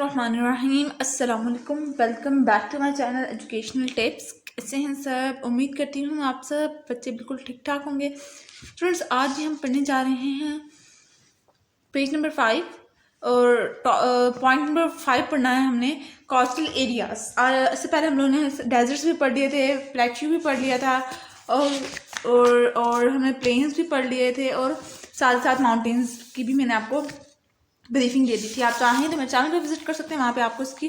बिस्मिल्लाहिर्रहमानिर्रहीम। अस्सलाम वालेकुम। Welcome back to my channel educational tips. कैसे हैं सब? उम्मीद करती हूँ आप सब बच्चे बिल्कुल ठीक ठाक होंगे। स्टूडेंट्स, आज हम पढ़ने जा रहे हैं पेज नंबर 5 और पॉइंट नंबर 5 पढ़ना है हमने कोस्टल एरियाज। इससे पहले हम लोगों ने डेजर्ट्स भी पढ़ लिए थे, प्लेट्यू भी पढ़ लिया था और हमने प्लेन्स भी पढ़ लिए थे और साथ साथ माउंटेन्स की भी मैंने आपको ब्रीफिंग दे दी थी। आप चाहें तो मेरे चैनल पर विजिट कर सकते हैं, वहाँ पे आपको इसकी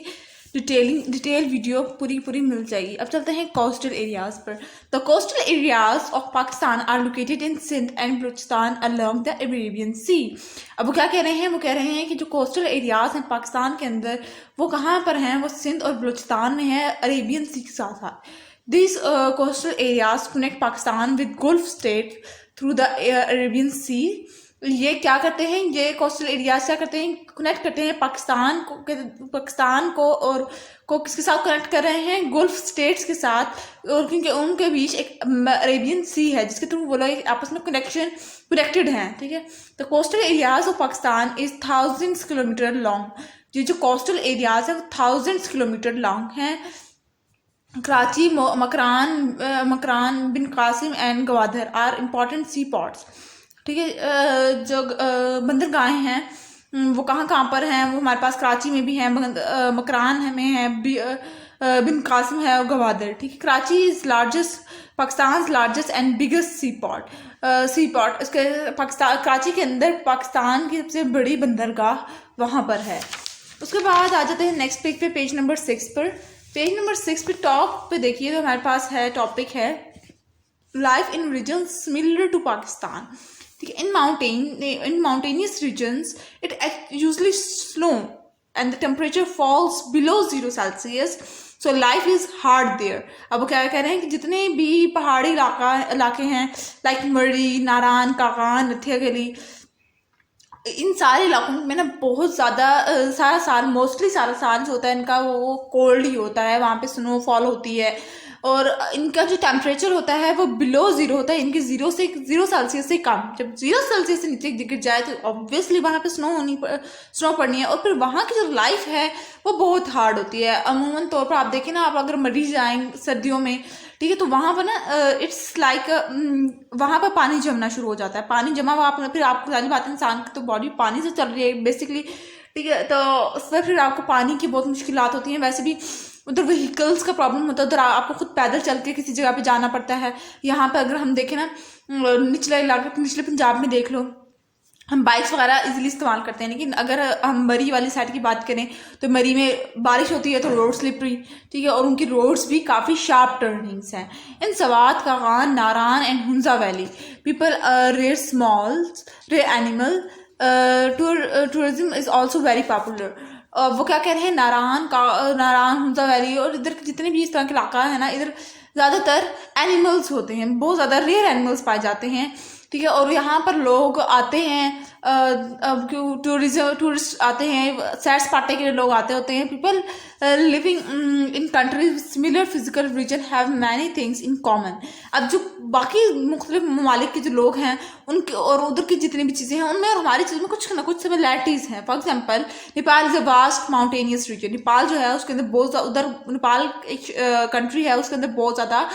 डिटेल वीडियो पूरी मिल जाएगी। अब चलते हैं कोस्टल एरियाज पर। The coastal areas of Pakistan are located in Sindh and Balochistan along the Arabian Sea. अब वो क्या कह रहे हैं? वो कह रहे हैं कि जो कोस्टल एरियाज हैं पाकिस्तान के अंदर, वो कहाँ पर हैं? वो सिंध और बलूचिस्तान में है, अरेबियन सी के साथ साथ। This coastal areas connect Pakistan with Gulf state through the Arabian Sea. ये क्या करते हैं? ये कोस्टल एरियाज क्या करते हैं? कनेक्ट करते हैं पाकिस्तान को और को किसके साथ कनेक्ट कर रहे हैं? गल्फ स्टेट्स के साथ। और क्योंकि उनके बीच एक अरेबियन सी है जिसके थ्रू वो लोग आपस में कनेक्टेड हैं। ठीक है, तो coastal areas of Pakistan is 1000 kilometre long. ये जो कोस्टल एरियाज है वो 1000 किलोमीटर लॉन्ग हैं। Karachi, Makran, Bin Qasim and Gwadar are important sea ports. ठीक है, जो बंदरगाहें हैं वो कहाँ पर हैं? वो हमारे पास कराची में भी हैं, मकरान में है, बिन कासिम है और गवादर। ठीक है, Karachi is Pakistan largest and biggest sea port. इसके पाकिस्तान कराची के अंदर पाकिस्तान की सबसे बड़ी बंदरगाह वहाँ पर है। उसके बाद आ जाते हैं नेक्स्ट पेज पे, पेज नंबर 6 पर। पेज नंबर 6 पे टॉप पे देखिए तो हमारे पास है टॉपिक है life in region similar to Pakistan. ठीक है, in mountainous regions it usually snow and the temperature falls below 0 Celsius, so life is hard there। अब वो क्या कह रहे हैं कि जितने भी पहाड़ी इलाके हैं लाइक मरी, नारान, काकान, नथिया गली, इन सारे इलाकों में ना बहुत ज़्यादा मोस्टली सारा साल जो होता है इनका वो कोल्ड ही होता है। वहाँ पे स्नोफॉल होती है और इनका जो टेम्परेचर होता है वो बिलो 0 होता है, इनके 0 सेल्सियस से कम। जब 0 सेल्सियस से नीचे गिर जाए तो ऑब्वियसली वहाँ पे स्नो पड़नी है और फिर वहाँ की जो लाइफ है वो बहुत हार्ड होती है। अमूमन तौर पर आप देखें ना, आप अगर मरी जाएं सर्दियों में, ठीक है, तो वहाँ पर ना इट्स लाइक वहाँ पर पानी जमना शुरू हो जाता है। पानी जमा हुआ फिर आपको सारी बात, इंसान की तो बॉडी पानी से चल रही है बेसिकली। ठीक है, तो उसमें फिर आपको पानी की बहुत मुश्किलात होती हैं। वैसे भी उधर व्हीकल्स का प्रॉब्लम होता है, उधर आपको खुद पैदल चल के किसी जगह पे जाना पड़ता है। यहाँ पे अगर हम देखें ना, निचले पंजाब में देख लो, हम बाइक्स वगैरह इजीली इस्तेमाल करते हैं। लेकिन अगर हम मरी वाली साइड की बात करें तो मरी में बारिश होती है तो रोड स्लिपरी, ठीक है, और उनकी रोड्स भी काफ़ी शार्प टर्निंग्स हैं। In Swat, Kaghan, Naran and Hunza valley people rare animal tourism is also very popular. वो क्या कह रहे हैं? नारान, हुंजा वैली और इधर जितने भी इस तरह के इलाका है ना, इधर ज़्यादातर एनिमल्स होते हैं, बहुत ज़्यादा रेयर एनिमल्स पाए जाते हैं। ठीक है, और यहाँ पर लोग आते हैं, टूरिस्ट आते हैं, सैर सपाटे के लिए लोग आते होते हैं। People living in countries similar physical region have many things in common. अब जो बाकी मुख्तलिफ ममालिक के जो लोग हैं उनके और उधर की जितनी भी चीज़ें हैं उनमें और हमारी चीज़ में कुछ ना कुछ सिमिलैरिटीज़ हैं। For example, Nepal is a vast mountainous region. Nepal जो है उसके अंदर बहुत उधर नेपाल एक कंट्री है, उसके अंदर बहुत ज़्यादा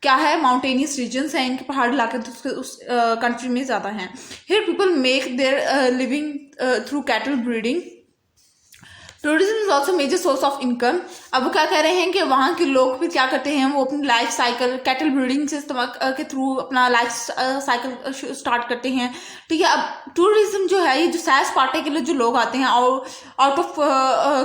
क्या है? माउंटेनियस रीजन्स हैं, इनके पहाड़ी इलाके उस कंट्री में ज़्यादा हैं। Here people make their living through cattle breeding. Tourism is also major source of income. अब वो क्या कह रहे हैं कि वहाँ के लोग भी क्या करते हैं? वो अपनी लाइफ साइकिल कैटल ब्रीडिंग से के थ्रू अपना लाइफ साइकिल स्टार्ट करते हैं। ठीक है, अब टूरिज्म जो है, ये जो सैर सपाटे के लिए जो लोग आते हैं, आउट ऑफ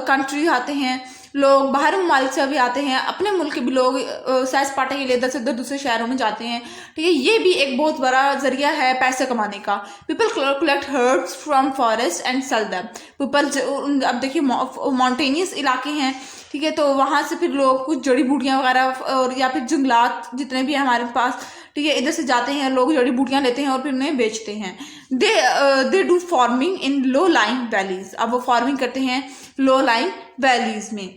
कंट्री आते हैं लोग, बाहर ममालिक से भी आते हैं, अपने मुल्क के भी लोग सैर सपाटे के लिए इधर से उधर दूसरे शहरों में जाते हैं। ठीक है, ये भी एक बहुत बड़ा जरिया है पैसे कमाने का। People collect herbs from forest and sell them. People, अब देखिए माउंटेनियस इलाके हैं, ठीक है, तो वहाँ से फिर लोग कुछ जड़ी बूटियाँ वगैरह और या फिर जंगलात जितने भी हमारे पास, ठीक है, इधर से जाते हैं लोग, जड़ी बूटियाँ लेते हैं और फिर उन्हें बेचते हैं। They do farming in low line valleys. अब वो फार्मिंग करते हैं लो लाइन वैलीज में,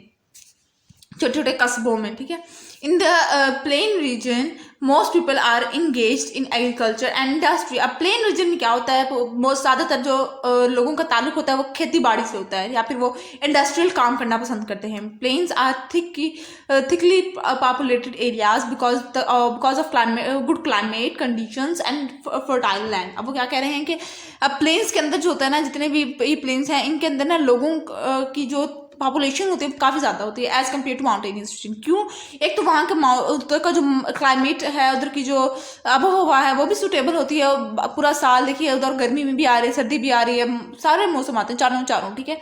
छोटे छोटे कस्बों में। ठीक है, In the plain region, most people are engaged in agriculture and industry. अब प्लेन रीजन में क्या होता है, most ज़्यादातर जो लोगों का ताल्लुक होता है वो खेती बाड़ी से होता है, या फिर वो इंडस्ट्रियल काम करना पसंद करते हैं. Plains are thickly populated areas because of good climate conditions and fertile land. अब वो क्या कह रहे हैं कि अब प्लेन्स के अंदर जो होता है ना, जितने भी ये प्लेन्स हैं इनके अंदर ना लोगों की जो पॉपुलेशन होती है काफ़ी ज़्यादा होती है as compare to mountainous region. क्यों? एक तो वहाँ के उधर का जो क्लाइमेट है, उधर की जो आबोहवा है वो भी सूटेबल होती है. पूरा साल देखिए, उधर गर्मी में भी आ रही है, सर्दी भी आ रही है, सारे मौसम आते हैं चारों. ठीक है.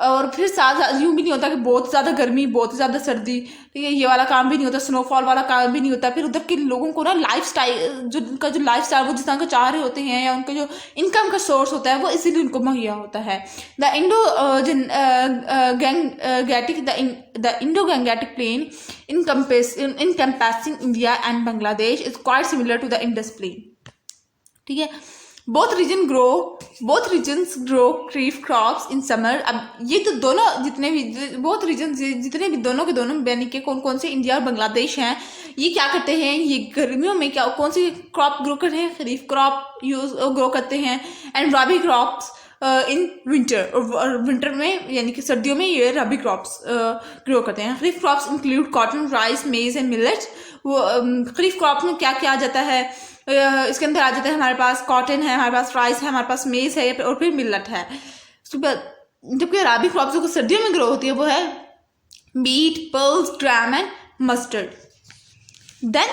और फिर साथ यूँ भी नहीं होता कि बहुत ज़्यादा गर्मी बहुत ज़्यादा सर्दी. ठीक है. ये वाला काम भी नहीं होता, स्नोफॉल वाला काम भी नहीं होता. फिर उधर के लोगों को ना लाइफ स्टाइल जो उनका जो लाइफ स्टाइल वो जिस तरह का चाह रहे होते हैं, या उनका जो इनकम का सोर्स होता है वो इसीलिए उनको मुहैया होता है. The Indo Gangetic plain encompassing India and Bangladesh is quite similar to the Indus plain. ठीक है. both regions grow kharif crops in summer. अब ये तो दोनों जितने भी दोनों के दोनों यानी कि कौन से इंडिया और बांग्लादेश हैं, ये क्या करते हैं, ये गर्मियों में कौन सी क्रॉप ग्रो करते हैं, खरीफ क्रॉप ग्रो करते हैं, and rabi crops in winter में यानी कि सर्दियों में ये रबी क्रॉप्स ग्रो करते हैं. खरीफ क्रॉप्स इंक्लूड कॉटन, राइस, मेज एंड मिलेट. वो खरीफ क्रॉप में क्या क्या आ जाता है, इसके अंदर आ जाता है हमारे पास कॉटन है, हमारे पास राइस है, हमारे पास मेज है और फिर मिलेट है. उसके बाद जबकि रबी क्रॉप्स जो सर्दियों में ग्रो होती है वो है wheat, pulses, gram and mustard. Then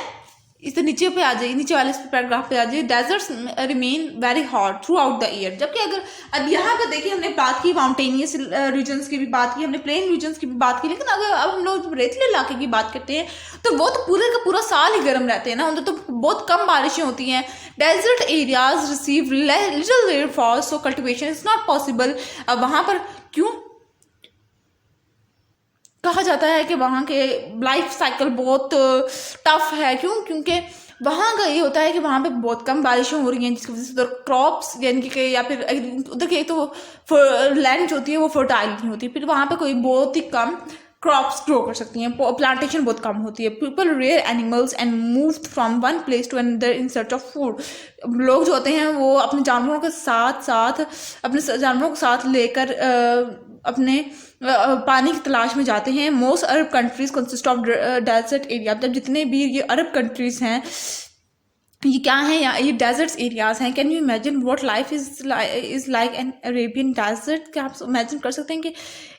इस नीचे पे आ जाइए, नीचे वाले पैराग्राफ पे आ जाइए. Deserts remain very hot throughout the year. जबकि अगर अब यहाँ पर देखिए, हमने बात की माउंटेनियस रीजन्स की भी बात की, हमने प्लेन रीजन्स की भी बात की, लेकिन अगर अब हम लोग रेतीले इलाके की बात करते हैं तो वो तो पूरे का पूरा साल ही गर्म रहते हैं ना, उधर तो बहुत कम बारिशें होती हैं. Desert areas receive little rainfall so cultivation is not possible. अब वहाँ पर क्यों कहा जाता है कि वहाँ के लाइफ साइकिल बहुत टफ है? क्यों? क्योंकि वहाँ का ये होता है कि वहाँ पे बहुत कम बारिशें हो रही हैं, जिसकी वजह से उधर क्रॉप्स यानी कि या फिर उधर की एक तो लैंड जो होती है वो फर्टाइल नहीं होती, फिर वहाँ पे कोई बहुत ही कम क्रॉप्स ग्रो कर सकती हैं, प्लांटेशन बहुत कम होती है. People rear animals and move from one place to another in search of food. लोग जो होते हैं वो अपने जानवरों के साथ लेकर अपने पानी की तलाश में जाते हैं. Most Arab countries consist of desert area. जब जितने भी ये अरब कंट्रीज हैं ये क्या है, ये डेजर्ट्स एरियाज हैं. Can you imagine what life is like an Arabian desert? क्या आप इमेजिन कर सकते हैं कि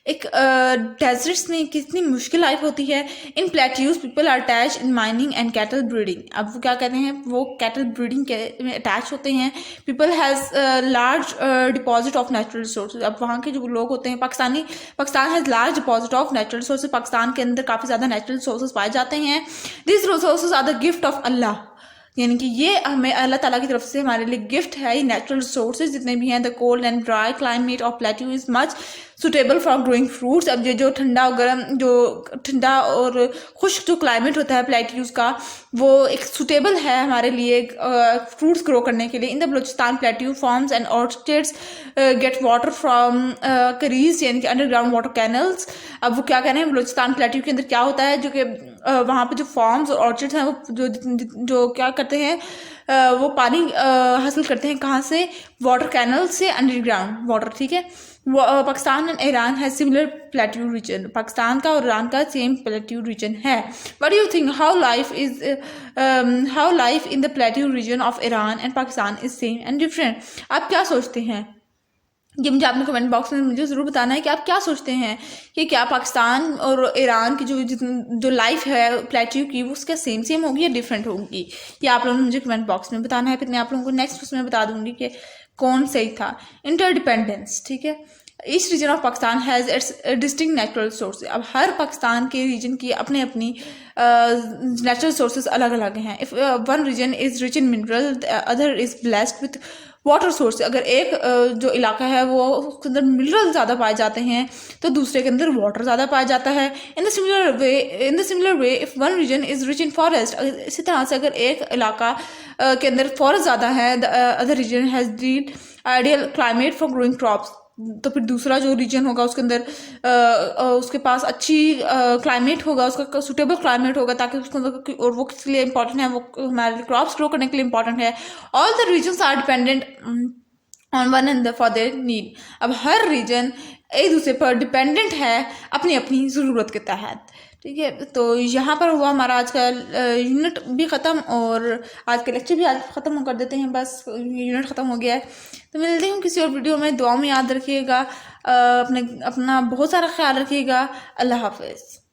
एक डेजर्ट्स में कितनी मुश्किल लाइफ होती है. In plateaus people are attach in mining and cattle breeding. अब वो क्या कहते हैं, वो कैटल ब्रीडिंग में अटैच होते हैं. People has large deposit of natural resources. अब वहाँ के जो लोग होते हैं, Pakistan has large deposit of natural resources. Pakistan के अंदर काफ़ी ज़्यादा नेचुरल रिसोर्सेज पाए जाते हैं. This resources are the gift of Allah. यानी कि ये हमें अल्लाह ताला की तरफ से हमारे लिए गिफ्ट है. ये नेचुरल रिसोर्सेज जितने भी हैं. The cold and dry climate of plateau is much suitable for growing fruits. अब ये जो ठंडा और खुश्क जो क्लाइमेट होता है प्लेट्यूज का, वो एक सुटेबल है हमारे लिए फ्रूट्स ग्रो करने के लिए. In the Balochistan plateau farms and orchids get water from curries यानी कि अंडरग्राउंड वाटर कैनल्स. अब वो क्या कह रहे हैं, बलूचिस्तान प्लेट्यू के अंदर क्या होता है, जो कि वहाँ पे जो फार्म्स और ऑर्चिड्स हैं वो जो क्या करते हैं, वो पानी हासिल करते हैं कहाँ से, वाटर कैनल से, अंडरग्राउंड वाटर. ठीक है. पाकिस्तान एंड ईरान है सिमिलर प्लेट्यू रीजन. पाकिस्तान का और ईरान का सेम प्लेट्यू रीजन है. What do you think how life in the plateau region of Iran and Pakistan is same and different? आप क्या सोचते हैं? ये मुझे आपने कमेंट बॉक्स में मुझे ज़रूर बताना है कि आप क्या सोचते हैं कि क्या पाकिस्तान और ईरान की जो लाइफ है प्लेट्यू की वो उसका सेम होगी या डिफरेंट होगी? ये आप लोगों ने मुझे कमेंट बॉक्स में बताना है. फिर मैं आप लोगों को नेक्स्ट उसमें बता दूंगी कि कौन सही था. इंटरडिपेंडेंस. ठीक है. Each reason of Pakistan has its distinct natural sources. अब हर पाकिस्तान के रीजन की अपनी नेचुरल सोर्सेज अलग अलग हैं. If one region is rich in mineral, other is blessed with water source. अगर एक जो इलाका है वो उसके अंदर मिनरल ज़्यादा पाए जाते हैं तो दूसरे के अंदर वाटर ज़्यादा पाया जाता है. In the similar way if one region is rich in forest. इसी तरह से अगर एक इलाका के अंदर फॉरेस्ट ज़्यादा है, the other region has the ideal climate for growing crops. तो फिर दूसरा जो रीजन होगा उसके अंदर उसके पास अच्छी क्लाइमेट होगा, उसका सूटेबल क्लाइमेट होगा, ताकि उसके अंदर, और वो किस लिए इंपॉर्टेंट है, वो हमारे क्रॉप्स ग्रो करने के लिए इंपॉर्टेंट है। All the regions are dependent on one and for their need. अब हर रीजन एक दूसरे पर डिपेंडेंट है अपनी अपनी ज़रूरत के तहत, ठीक है। तो यहाँ पर हुआ हमारा आज का यूनिट भी ख़त्म, और आज का लेक्चर भी आज ख़त्म कर देते हैं, बस यूनिट ख़त्म हो गया है। तो मिलते हैं किसी और वीडियो में, दुआ में याद रखिएगा, अपना बहुत सारा ख्याल रखिएगा। अल्लाह हाफ़िज़।